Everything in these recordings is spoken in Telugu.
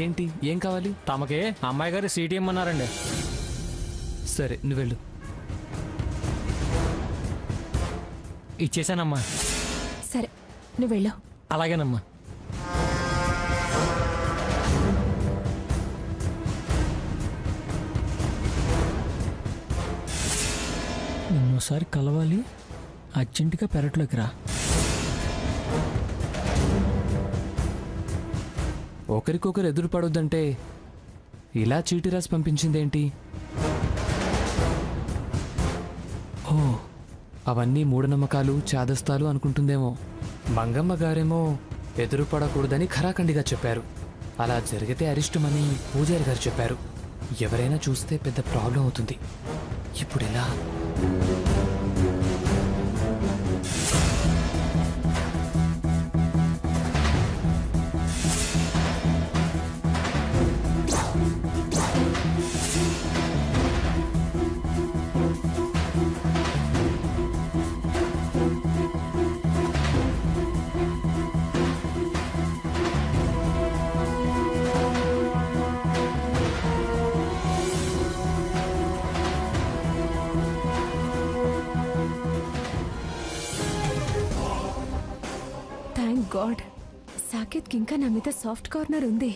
ఏంటి, ఏం కావాలి? తమకి అమ్మాయి గారు సీటీ ఇమ్మన్నారండి. సరే నువ్వు వెళ్ళు. ఇచ్చేసానమ్మా. సరే నువ్వు వెళ్ళు. అలాగేనమ్మా. నిన్నోసారి కలవాలి, అర్జెంటుగా పెరట్లోకి రా. ఒకరికొకరు ఎదురు పడొద్దంటే ఇలా చీటీ రాసి పంపించిందేంటి? ఓ, అవన్నీ మూఢనమ్మకాలు, చాదస్తాలు అనుకుంటుందేమో. మంగమ్మ గారేమో ఎదురు పడకూడదని ఖరాఖండిగా చెప్పారు. అలా జరిగితే అరిష్టమని పూజారి గారు చెప్పారు. ఎవరైనా చూస్తే పెద్ద ప్రాబ్లం అవుతుంది. ఇప్పుడు ఎలా? థ్యాంక్ గాడ్, సాకేత్కి ఇంకా నా మీద సాఫ్ట్ కార్నర్ ఉంది.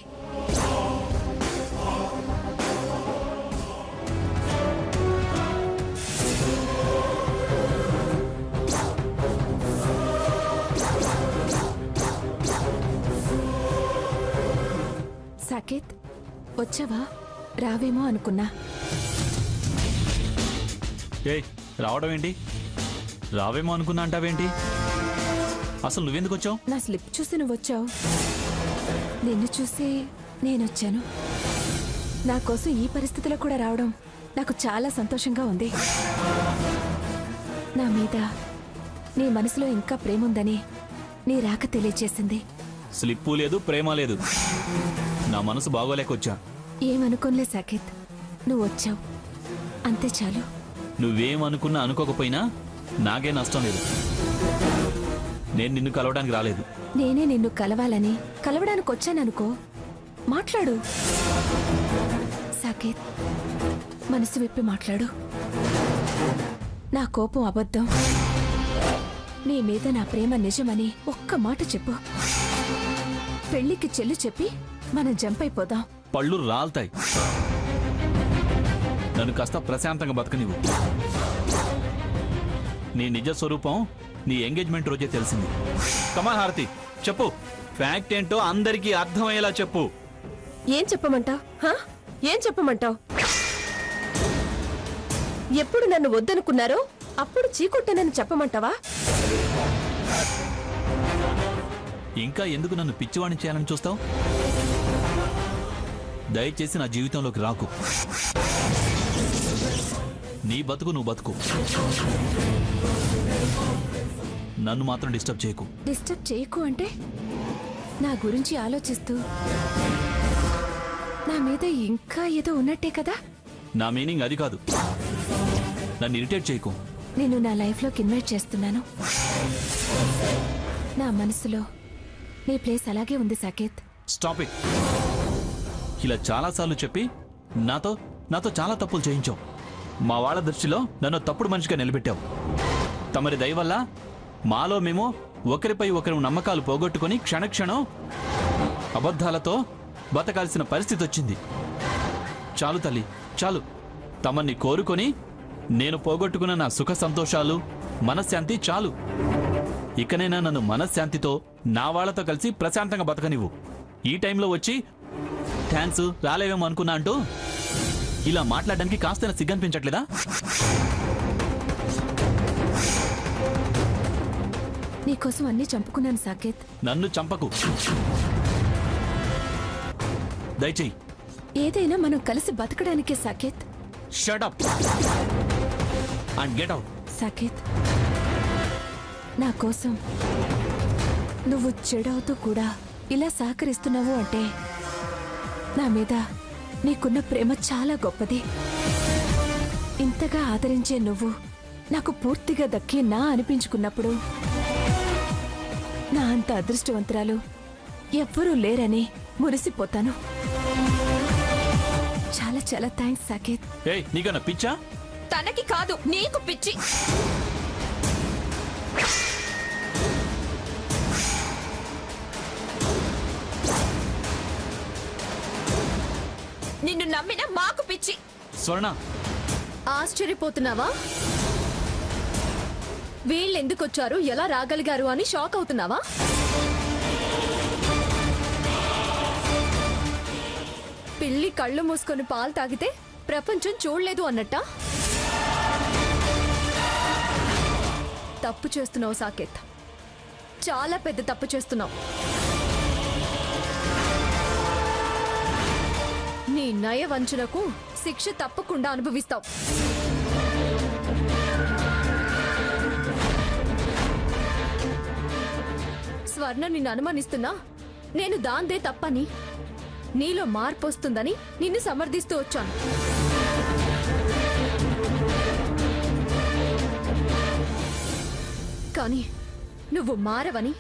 సాకేత్, వచ్చావా? రావేమో అనుకున్నా. ఏయ్, రావడం ఏంటి? రావేమో అనుకున్నా అంటావేంటి? అసలు నువ్వెందుకు వచ్చావు? నా స్లిప్ చూసి నువ్వు వచ్చావు. నిన్ను చూసి నేనొచ్చాను. నా కోసం ఈ పరిస్థితిలో కూడా రావడం నాకు చాలా సంతోషంగా ఉంది. నా మీద నీ మనసులో ఇంకా ప్రేమ ఉందని నీ రాక తెలియచేసింది. స్లిప్పు లేదు, ప్రేమ లేదు. నా మనసు బాగోలేకొచ్చా. ఏమనుకోలే సాకేత్, నువ్వు వచ్చావు అంతే చాలు. నువ్వేమనుకున్నా అనుకోకపోయినా నాకే నష్టం లేదు. నేను నిన్ను కలవడానికి రాలేదు. నేనే నిన్ను కలవడానికి వచ్చాననుకో. మాట్లాడు సాకేత్, మనసు విప్పి మాట్లాడు. నా కోపం అబద్ధం, నీ మీద నా ప్రేమ నిజమని ఒక్క మాట చెప్పు. పెళ్లికి చెల్లి చెప్పి మనం జంప్ అయిపోదాం. పళ్ళు రాల్తాయి. నన్ను కాస్త ప్రశాంతంగా బతకనివ్వు. నీ నిజ స్వరూపం నీ ఎంగేజ్మెంట్ రోజే తెలిసింది. కమాన్ హారతి, చెప్పు. ఫ్యాక్ట్ ఏంటో అందరికీ అర్థమయ్యేలా చెప్పు. ఏం చెప్పమంటావు? ఏం చెప్పమంటావు? ఎప్పుడు నన్ను వద్దనుకున్నారో అప్పుడు చీకొట్టనని చెప్పమంటావా? ఇంకా ఎందుకు నన్ను పిచ్చివాణి చేయాలని చూస్తావు? దయచేసి నా జీవితంలోకి రాకు. నీ బతుకు నువ్వు బతుకు. నన్ను మాత్రం డిస్టర్బ్ చేయకు. డిస్టర్బ్ చేయకు అంటే నా గురించి ఆలోచిస్తూ నా మీద ఇంకా ఏదో ఉన్నట్టే కదా? నా మీనింగ్ అది కాదు. నన్ను ఇరిటేట్ చేయకు. నేను నా లైఫ్లోకి ఇన్వైట్ చేస్తున్నాను. నా మనసులో నీ ప్లేస్ అలాగే ఉంది సాకేత్. Stop it. ఇలా చాలాసార్లు చెప్పి నాతో చాలా తప్పులు చేయించావు. మా వాళ్ళ దృష్టిలో నన్ను తప్పుడు మనిషిగా నిలబెట్టావు. తమరి దయ వల్ల మాలో మేము ఒకరిపై ఒకరు నమ్మకాలు పోగొట్టుకుని క్షణక్షణం అబద్ధాలతో బతకాల్సిన పరిస్థితి వచ్చింది. చాలు తల్లి, చాలు. తమన్ని కోరుకొని నేను పోగొట్టుకున్న నా సుఖ సంతోషాలు, మనశ్శాంతి చాలు. ఇకనైనా నన్ను మనశ్శాంతితో నా వాళ్లతో కలిసి ప్రశాంతంగా బతకనివ్వు. ఈ టైంలో వచ్చి థ్యాంక్స్ రాలేవేమో అనుకున్నా అంటూ ఇలా మాట్లాడడానికి కాస్త సిగ్గనిపించట్లేదా? నీకోసం అన్నీ చంపుకున్నాను సాకేత్. నన్ను చంపకు, దయచేయి. ఏదైనా మనం కలిసి బతకడానికే Saket. Shut up and get out. Saket, నా కోసం నువ్వు చెడవుతూ కూడా ఇలా సహకరిస్తున్నావు అంటే నా మీద నీకున్న ప్రేమ చాలా గొప్పది. ఇంతగా ఆదరించే నువ్వు నాకు పూర్తిగా దక్కి నా అనిపించుకున్నప్పుడు నా అంత అదృష్టవంతురాలు ఎవ్వరూ లేరని మురిసిపోతాను. చాలా చాలా థ్యాంక్స్ సాకేత్. ఏయ్ నీకన్నా పిచ్చా? తనకి కాదు, నీకు పిచ్చి. నిన్ను నమ్మిన మాకు పిచ్చి. స్వర్ణ, ఆశ్చర్యపోతున్నావా? వీళ్ళెందుకొచ్చారు, ఎలా రాగలిగారు అని షాక్ అవుతున్నావా? పిల్లి కళ్ళు మూసుకొని పాలు తాగితే ప్రపంచం చూడలేదు అన్నట్ట. తప్పు చేస్తున్నావు సాకేత్, చాలా పెద్ద తప్పు చేస్తున్నావు. నీ నయ వంచనకు శిక్ష తప్పకుండా అనుభవిస్తావు. స్వర్ణ నిన్ను అనుమానిస్తున్నా, నేను దాందే తప్పని, నీలో మార్పు వస్తుందని నిన్ను సమర్థిస్తూ వచ్చాను. కానీ నువ్వు మారవని,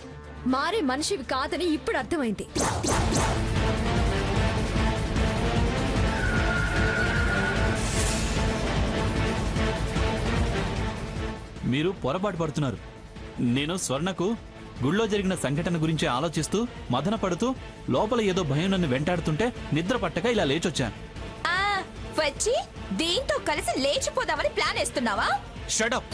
మారే మనిషివి కాదని ఇప్పుడు అర్థమైంది. మీరు పొరపాటు పడుతున్నారు. నేను స్వర్ణకు గుళ్ళో జరిగిన సంఘటన గురించి ఆలోచిస్తూ మదన పడుతూ లోపల ఏదో భయం నన్ను వెంటాడుతుంటే నిద్ర పట్టక ఇలా లేచొచ్చాను. వచ్చి దీంతో కలిసి లేచిపోదామని ప్లాన్ వేస్తున్నావా? Shut up.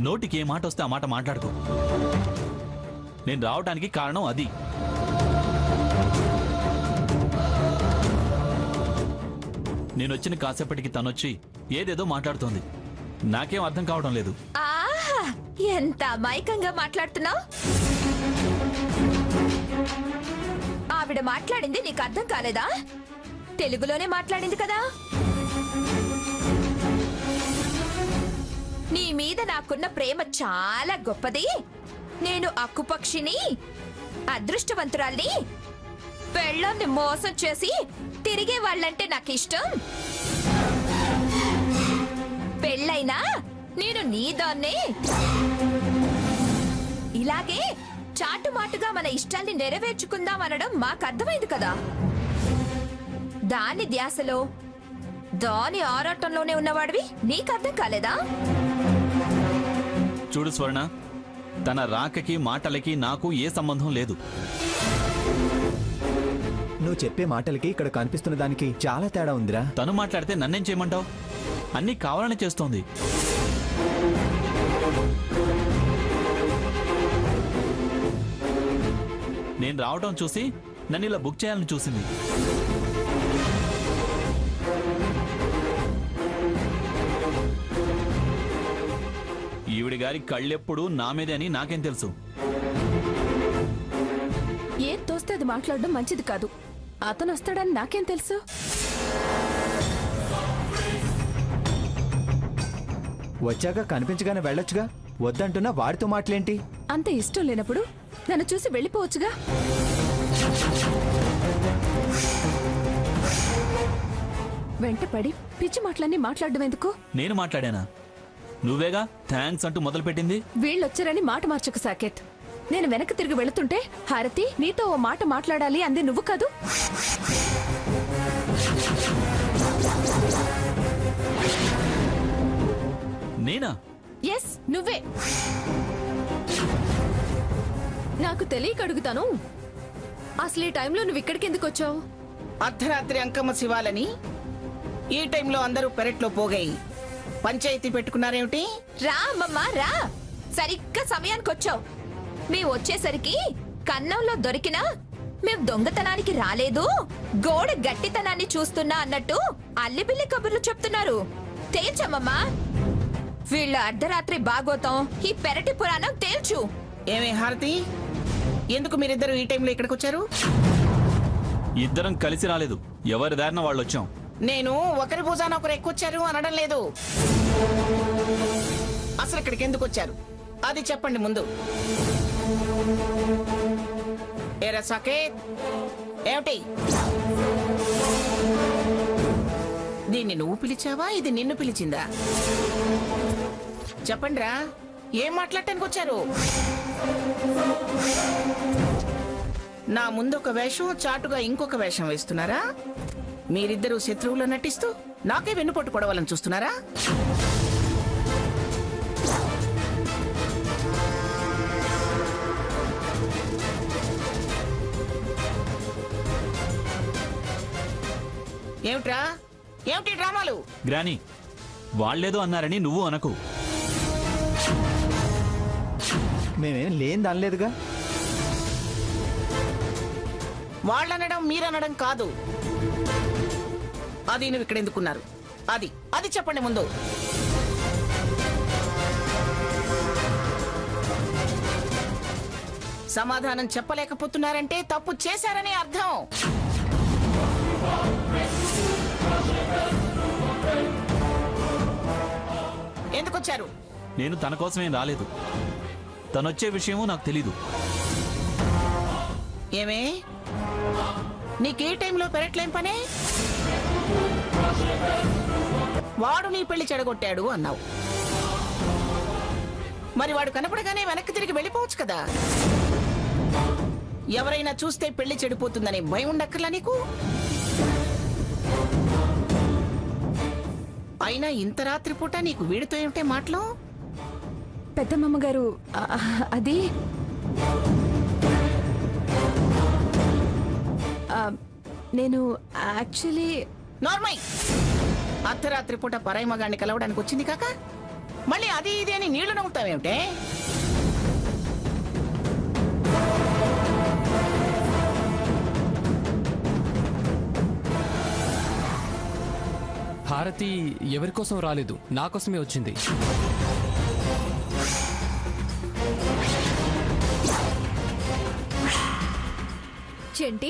నోటికి ఏ మాట వస్తే ఆ మాట మాట్లాడుకో. నేను రావటానికి కారణం అది. నేను వచ్చిన కాసేపటికి తనొచ్చి ఏదేదో మాట్లాడుతోంది. నాకేం అర్థం కావడం లేదు. ఎంత అమాయకంగా మాట్లాడుతున్నావు. ఆవిడ మాట్లాడింది నీకు అర్థం కాలేదా? తెలుగులోనే మాట్లాడింది కదా. నీ మీద నాకున్న ప్రేమ చాలా గొప్పది. నేను అక్కుపక్షిని, అదృష్టవంతురాల్ని, పెళ్ళాన్ని మోసం చేసి తిరిగే వాళ్ళంటే నాకు ఇష్టం. పెళ్ళైనా నేను నీదాన్నే. ఇలాగే చాటుమాటుగా మన ఇష్టాల్ని నెరవేర్చుకుందాం అనడం మాకు అర్థమైంది కదా. దాని ధ్యాసలో, దాని ఆరాటంలోనే ఉన్నవాడివి నీకు అర్థం కాలేదా? చూడు స్వర్ణ, తన రాకకి మాటలకి నాకు ఏ సంబంధం లేదు. నువ్వు చెప్పే మాటలకి ఇక్కడ కనిపిస్తున్న దానికి చాలా తేడా ఉందిరా. తను మాట్లాడితే నన్నేం చేయమంటావు? అన్నీ కావాలని చేస్తోంది. నేను రావటం చూసి నన్ను ఇలా బుక్ చేయాలని చూసింది. ఈవిడి గారి కళ్ళెప్పుడు నా మీదే అని నాకేం తెలుసు? ఏం తోస్తే అది మాట్లాడడం మంచిది కాదు. అతను వస్తాడని నాకేం తెలుసు? వచ్చాక కనిపించగానే వెళ్ళొచ్చుగా. వద్దంటున్నా వాడితో మాటలేంటి? అంత ఇష్టం లేనప్పుడు నన్ను చూసి వెళ్ళిపోవచ్చుగా. వెంటపడి పిచ్చి మాటలన్నీ మాట్లాడడం ఎందుకు? నేను మాట్లాడానా? నువ్వేగా థ్యాంక్స్ అంటూ మొదలుపెట్టింది. వీళ్ళొచ్చారని మాట మార్చకు సాకేత్. నేను వెనక్కి తిరిగి వెళుతుంటే హారతి నీతో ఓ మాట మాట్లాడాలి అంది నువ్వు కాదు. నేనా? ఎస్, నువ్వే. నాకు తెలియక అడుగుతాను, అసలు ఈ టైంలో నువ్వు ఇక్కడికి ఎందుకు వచ్చావు? అర్ధరాత్రి అంకమ్మ శివాలని ఈ టైంలో అందరూ పెరట్లో పోగాయి పంచాయతీ పెట్టుకున్నారేమిటి? రా అమ్మమ్మ రా, సరిగ్గా సమయానికి వచ్చావు. మేము వచ్చేసరికి కన్నంలో దొరికినా మేం దొంగతనానికి రాలేదు, గోడ గట్టితనాన్ని చూస్తున్నా అన్నట్టు అల్లిబిల్లి కబుర్లు చెప్తున్నారు. తేల్చమ్మమ్మా, వీళ్ళ అర్ధరాత్రి బాగోతాం, ఈ పెరటి పురాణం తేల్చు. ఏమే హారతి, ఎందుకు మీరిద్దరు ఈ టైంలో ఇక్కడికి వచ్చారు? ఇద్దరం కలిసి రాలేదు, ఎవరి దారిన వాళ్ళు వచ్చాం. నేను ఒకరి భుజాన ఒకరు ఎక్కువచ్చారు అనడం లేదు. అసలు ఇక్కడికి ఎందుకు వచ్చారు అది చెప్పండి ముందు. ఏరా సాకేత్, ఏమిటి? దీన్ని నువ్వు పిలిచావా, ఇది నిన్ను పిలిచిందా? చెప్పండిరా. ఏం మాట్లాడటానికి వచ్చారు? నా ముందొక వేషం, చాటుగా ఇంకొక వేషం వేస్తున్నారా? మీరిద్దరూ శత్రువులు నటిస్తూ నాకే వెన్నుపోటు పొడవాలని చూస్తున్నారా? ఏమిట్రా, ఏమిటి డ్రామాలు? గ్రాని, వాళ్ళేదో అన్నారని నువ్వు అనకు. మేమేం లేని అనలేదుగా. వాళ్ళనడం మీరనడం కాదు. అది నువ్వు ఇక్కడ ఎందుకున్నారు? అది అది చెప్పండి ముందు. సమాధానం చెప్పలేకపోతున్నారంటే తప్పు చేశారని అర్థం. ఎందుకొచ్చారు? నేను తన కోసమేం రాలేదు. తనొచ్చే విషయమూ నాకు తెలీదు. ఏమే, నీకే టైంలో పెరట్లేం పనే? వాడు నీ పెళ్లి చెడగొట్టాడు అన్నావు. మరి వాడు కనపడగానే వెనక్కి తిరిగి వెళ్ళిపోవచ్చు కదా. ఎవరైనా చూస్తే పెళ్లి చెడిపోతుందనే భయం ఉండక్కర్లా నీకు? అయినా ఇంత రాత్రి పూట నీకు వీడితో ఏమిటే మాటలు? పెద్దమ్మగారు, అది నేను యాక్చువల్లీ... నార్మల్. అర్ధరాత్రి పూట పరాయి మగాన్ని కలవడానికి వచ్చింది కాక మళ్ళీ అది ఇది అని నీళ్లు నవ్వుతావేమిటే? హారతి ఎవరి కోసం రాలేదు, నా కోసమే వచ్చింది. చెంటి,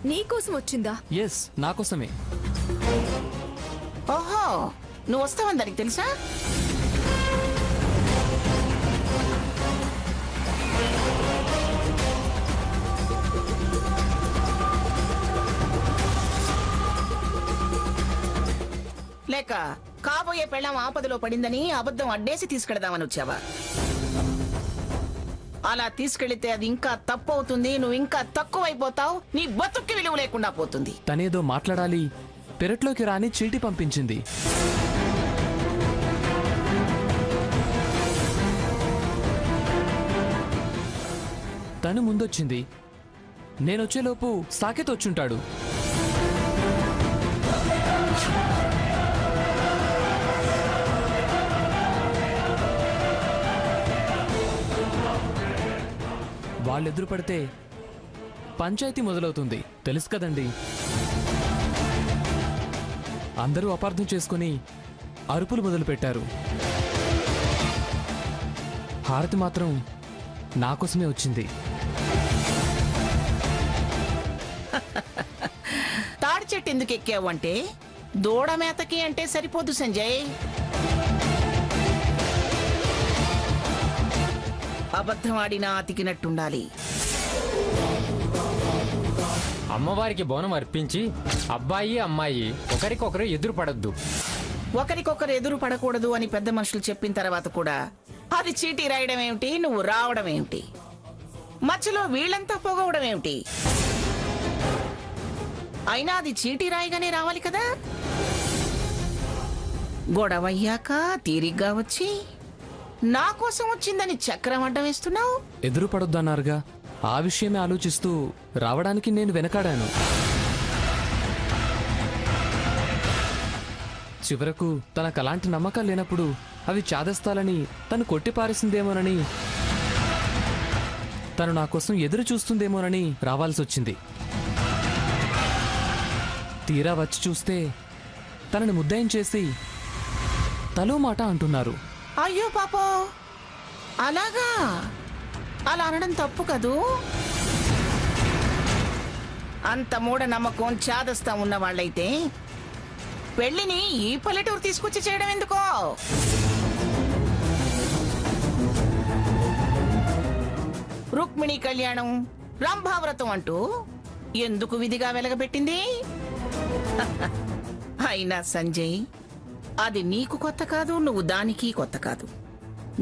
నీకోసం వచ్చిందా? ఎస్, నా కోసమే. ఓహో, నువ్వు వస్తావని దానికి తెలుసా? లేక కాబోయే పెళ్ళాం ఆపదలో పడిందని అబద్ధం అడ్డేసి తీసుకెళదామని వచ్చావా? అలా తీసుకెళ్తే అది ఇంకా తప్పు అవుతుంది. నువ్వు ఇంకా తక్కువైపోతావు. నీ బతుక్కి విలువ లేకుండా పోతుంది. తనేదో మాట్లాడాలి, పెరట్లోకి రాని చీటీ పంపించింది. తను ముందొచ్చింది. నేనొచ్చేలోపు సాకేత్ వచ్చుంటాడు. వాళ్ళెదురు పడితే పంచాయతీ మొదలవుతుంది. తెలుసు కదండి. అందరూ అపార్థం చేసుకుని అరుపులు మొదలుపెట్టారు. హారతి మాత్రం నా కోసమే వచ్చింది. తాడి చెట్టు ఎందుకు ఎక్కావు అంటే దూడ మేతకి అంటే సరిపోదు సంజయ్. అబద్ధం ఆడినా అతికినట్టుండాలి. అమ్మవారికి బోనం అర్పించి అబ్బాయి అమ్మాయి ఒకరికొకరు ఎదురు పడద్దు. ఒకరికొకరు ఎదురు పడకూడదు అని పెద్ద మనుషులు చెప్పిన తర్వాత కూడా అది చీటీ రాయడం ఏమిటి, నువ్వు రావడం ఏమిటి, మధ్యలో వీళ్ళంతా పోగవడం ఏమిటి? అయినా అది చీటీ రాయగానే రావాలి కదా. గొడవయ్యాక తీరిగ్గా వచ్చి నా కోసం వచ్చిందని చక్రం అడ్డం వేస్తున్నావు. ఎదురు పడొద్దన్నారుగా, ఆ విషయమే ఆలోచిస్తూ రావడానికి నేను వెనకాడాను. చివరకు తనకు అలాంటి నమ్మకాలు లేనప్పుడు అవి చాదస్తాలని తను కొట్టిపారేసిందేమోనని, తను నా కోసం ఎదురు చూస్తుందేమోనని రావాల్సి వచ్చింది. తీరా వచ్చి చూస్తే తనని ముద్దాయం చేసి తలో మాట అంటున్నారు. అయ్యో పాపో, అలాగా? అలా అనడం తప్పు కదూ. అంత మూఢ నమ్మకం చాదస్తా ఉన్న వాళ్ళైతే పెళ్లిని ఈ పల్లెటూరు తీసుకొచ్చి చేయడం ఎందుకో? రుక్మిణి కళ్యాణం, రంభావ్రతం అంటూ ఎందుకు విధిగా వెలగబెట్టింది? అయినా సంజయ్, అది నీకు కొత్త కాదు, నువ్వు దానికి కొత్త కాదు.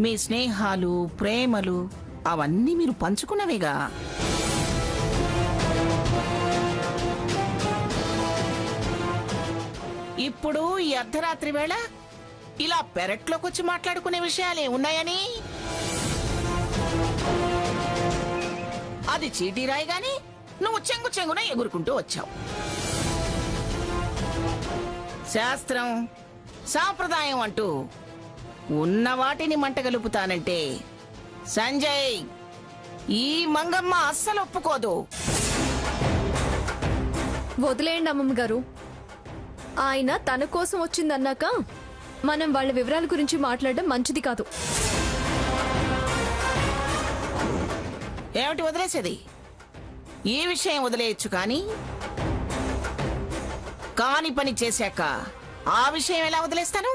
మీ స్నేహాలు ప్రేమలు అవన్నీ మీరు పంచుకున్నవేగా. ఇప్పుడు ఈ అర్ధరాత్రి వేళ ఇలా పెరట్లోకి వచ్చి మాట్లాడుకునే విషయాలే ఉన్నాయని? అది చీటీ రాయి గాని నువ్వు చెంగు చెంగున ఎగురుకుంటూ వచ్చావు. శాస్త్రం సాంప్రదాయం అంటూ ఉన్న వాటిని మంటగలుపుతానంటే సంజయ్, ఈ మంగమ్మ అస్సలు ఒప్పుకోదు. వదిలేయండి అమ్మమ్మ గారు. ఆయన తన కోసం వచ్చిందన్నాక మనం వాళ్ళ వివరాల గురించి మాట్లాడడం మంచిది కాదు. ఏమిటి వదిలేసేది? ఈ విషయం వదిలేయచ్చు కానీ కాని పని చేశాక ఆ విషయం ఎలా వదిలేస్తాను?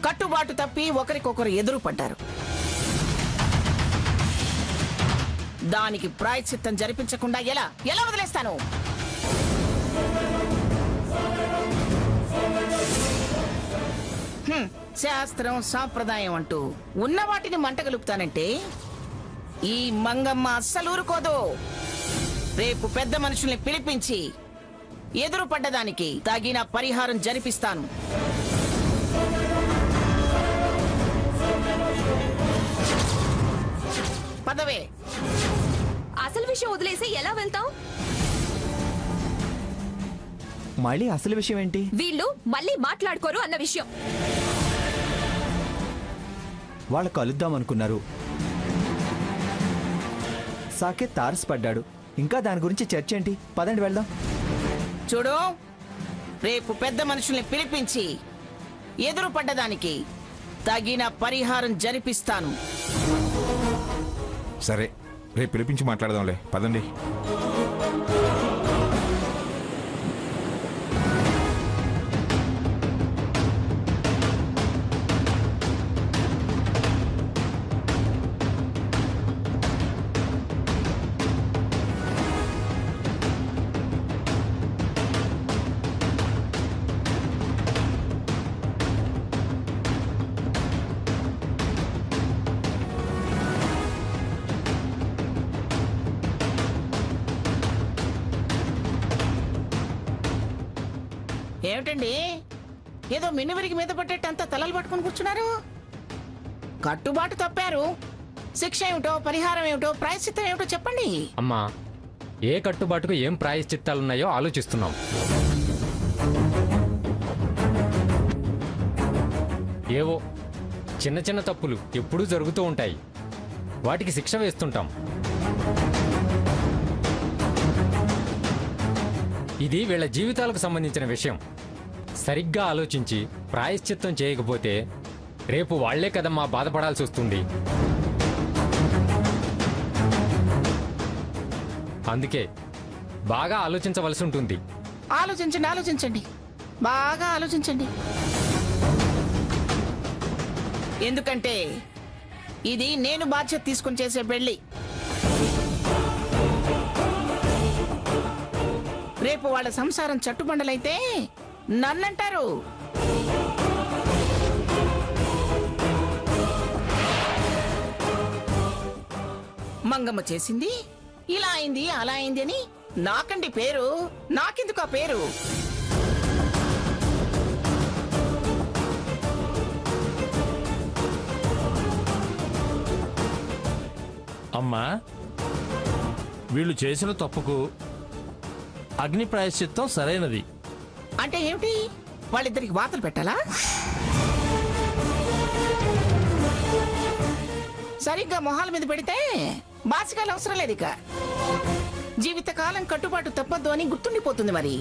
కట్టుబాటు తప్పి ఒకరికొకరు ఎదురు పడ్డారు. దానికి ప్రాయశ్చిత్తం జరిపించకుండా ఎలా ఎలా వదిలేస్తాను? శాస్త్రం సాంప్రదాయం అంటూ ఉన్న వాటిని మంటగలుపుతానంటే ఈ మంగమ్మ అస్సలు ఊరుకోదు. రేపు పెద్ద మనుషుల్ని పిలిపించి ఎదురు పడ్డదానికి తగిన పరిహారం జరిపిస్తాను. పదవే. అసలు విషయం వదిలేసి ఎలా వెళ్తాం? మళ్ళీ అసలు విషయం ఏంటి? వీళ్ళు మళ్ళీ మాట్లాడుకోరు అన్న విషయం. వాళ్ళు కలుద్దాం అనుకున్నారు. సాకేత్ తారసపడ్డాడు. ఇంకా దాని గురించి చర్చ ఏంటి? పదండి వెళ్దాం. చూడు, రేపు పెద్ద మనుషుల్ని పిలిపించి ఎదురు పడ్డదానికి తగిన పరిహారం జరిపిస్తాను. సరే, రేపు పిలిపించి మాట్లాడదాంలే. పదండి. ఏమిటండి, ఏదో మిన్నువిరికి మీద పట్టేటంతా తలలు పట్టుకుని కూర్చున్నారు? కట్టుబాటు తప్పారు. శిక్ష ఏమిటో, పరిహారం ఏమిటో, ప్రాయశ్చిత్తం ఏమిటో చెప్పండి. అమ్మా, ఏ కట్టుబాటుకు ఏం ప్రాయశ్చిత్తాలున్నాయో ఆలోచిస్తున్నాం. ఏవో చిన్న చిన్న తప్పులు ఎప్పుడూ జరుగుతూ ఉంటాయి. వాటికి శిక్ష వేస్తుంటాం. ఇది వీళ్ళ జీవితాలకు సంబంధించిన విషయం. సరిగ్గా ఆలోచించి ప్రాయశ్చిత్తం చేయకపోతే రేపు వాళ్లే కదమ్మా బాధపడాల్సి వస్తుంది. అందుకే బాగా ఆలోచించవలసి ఉంటుంది. ఆలోచించండి, ఆలోచించండి, బాగా ఆలోచించండి. ఎందుకంటే ఇది నేను బాధ్యత తీసుకుని చేసే పెళ్లి. రేపు వాళ్ళ సంసారం చట్టుబండలైతే నన్నంటారు. మంగమ్మ చేసింది ఇలా అయింది, అలా అయింది అని నాకండి పేరు. నాకెందుకు ఆ పేరు? అమ్మా, వీళ్ళు చేసిన తప్పుకు అగ్ని ప్రాయశ్చిత్తం సరైనది. అంటే ఏమిటి? వాళ్ళిద్దరికి వాతలు పెట్టాలా? సరిగ్గా మొహాల మీద పెడితే బాసికాలు అవసరం లేదు. ఇక జీవితకాలం కట్టుబాటు తప్పద్దు అని గుర్తుండిపోతుంది. మరి